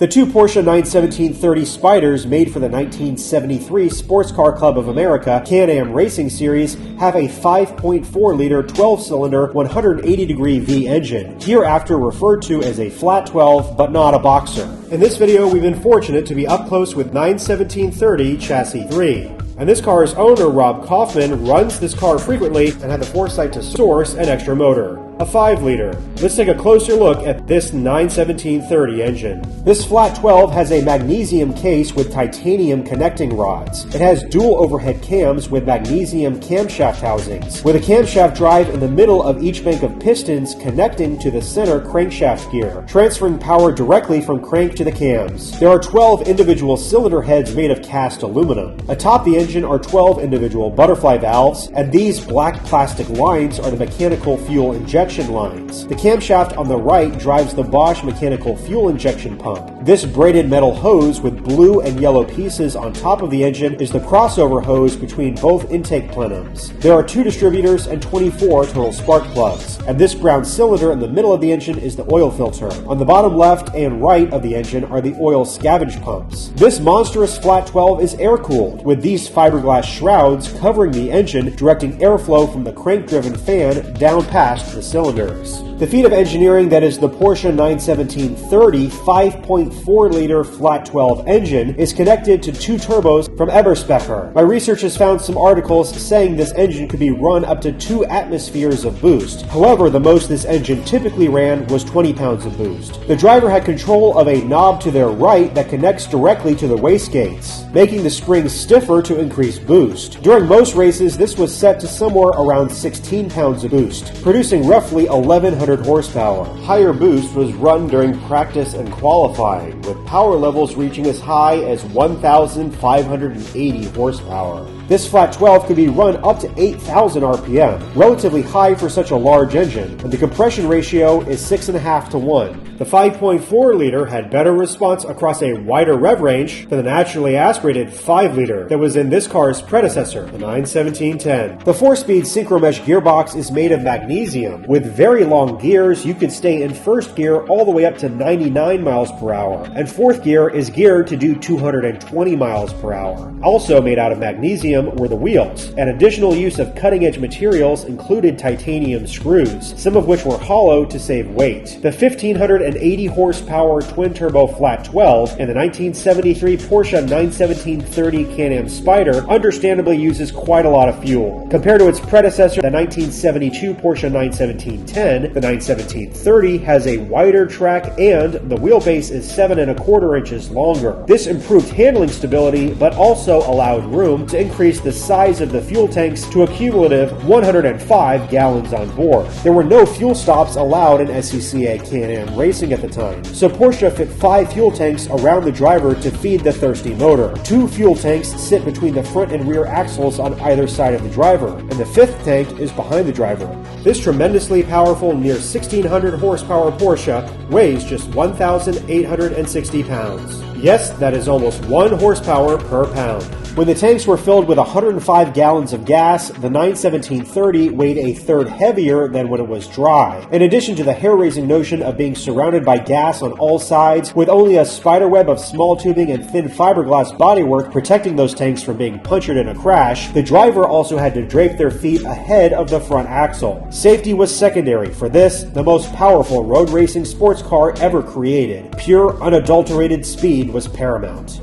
The two Porsche 917-30 Spyders made for the 1973 Sports Car Club of America Can-Am Racing Series have a 5.4-liter 12-cylinder 180-degree V engine, hereafter referred to as a flat 12 but not a boxer. In this video, we've been fortunate to be up close with 917-30 Chassis 3. And this car's owner, Rob Kaufman, runs this car frequently and had the foresight to source an extra motor, a 5-liter. Let's take a closer look at this 917-30 engine. This flat 12 has a magnesium case with titanium connecting rods. It has dual overhead cams with magnesium camshaft housings, with a camshaft drive in the middle of each bank of pistons connecting to the center crankshaft gear, transferring power directly from crank to the cams. There are 12 individual cylinder heads made of cast aluminum. Atop the engine are 12 individual butterfly valves, and these black plastic lines are the mechanical fuel injection lines. The camshaft on the right drives the Bosch mechanical fuel injection pump. This braided metal hose with blue and yellow pieces on top of the engine is the crossover hose between both intake plenums. There are 2 distributors and 24 total spark plugs, and this brown cylinder in the middle of the engine is the oil filter. On the bottom left and right of the engine are the oil scavenge pumps. This monstrous flat 12 is air-cooled, with these fiberglass shrouds covering the engine, directing airflow from the crank-driven fan down past the cylinders. The feat of engineering that is the Porsche 917-30 5.4-liter flat 12 engine is connected to 2 turbos from Eberspecher. My research has found some articles saying this engine could be run up to 2 atmospheres of boost. However, the most this engine typically ran was 20 pounds of boost. The driver had control of a knob to their right that connects directly to the wastegates, making the springs stiffer to increase boost. During most races, this was set to somewhere around 16 pounds of boost, producing roughly 1,100 horsepower. Higher boost was run during practice and qualifying, with power levels reaching as high as 1,580 horsepower. This flat 12 could be run up to 8,000 RPM, relatively high for such a large engine, and the compression ratio is 6.5 to 1. The 5.4-liter had better response across a wider rev range than the naturally aspirated 5-liter that was in this car's predecessor, the 917-10. The 4-speed synchromesh gearbox is made of magnesium. With very long gears, you could stay in first gear all the way up to 99 miles per hour, and fourth gear is geared to do 220 miles per hour. Also made out of magnesium were the wheels. An additional use of cutting-edge materials included titanium screws, some of which were hollow to save weight. The 1,580 horsepower twin-turbo flat 12 and the 1973 Porsche 917-30 Can-Am Spyder understandably uses quite a lot of fuel. Compared to its predecessor, the 1972 Porsche 917-10, the 917-30 has a wider track and the wheelbase is 7.25 inches longer. This improved handling stability, but also allowed room to increase the size of the fuel tanks to a cumulative 105 gallons on board. There were no fuel stops allowed in SCCA Can-Am racing at the time, so Porsche fit 5 fuel tanks around the driver to feed the thirsty motor. 2 fuel tanks sit between the front and rear axles on either side of the driver, and the 5th tank is behind the driver. This tremendously powerful near 1,600 horsepower Porsche weighs just 1,860 pounds. Yes, that is almost 1 horsepower per pound. When the tanks were filled with 105 gallons of gas, the 917-30 weighed a third heavier than when it was dry. In addition to the hair-raising notion of being surrounded by gas on all sides, with only a spiderweb of small tubing and thin fiberglass bodywork protecting those tanks from being punctured in a crash, the driver also had to drape their feet ahead of the front axle. Safety was secondary. For this, the most powerful road racing sports car ever created. Pure, unadulterated speed was paramount.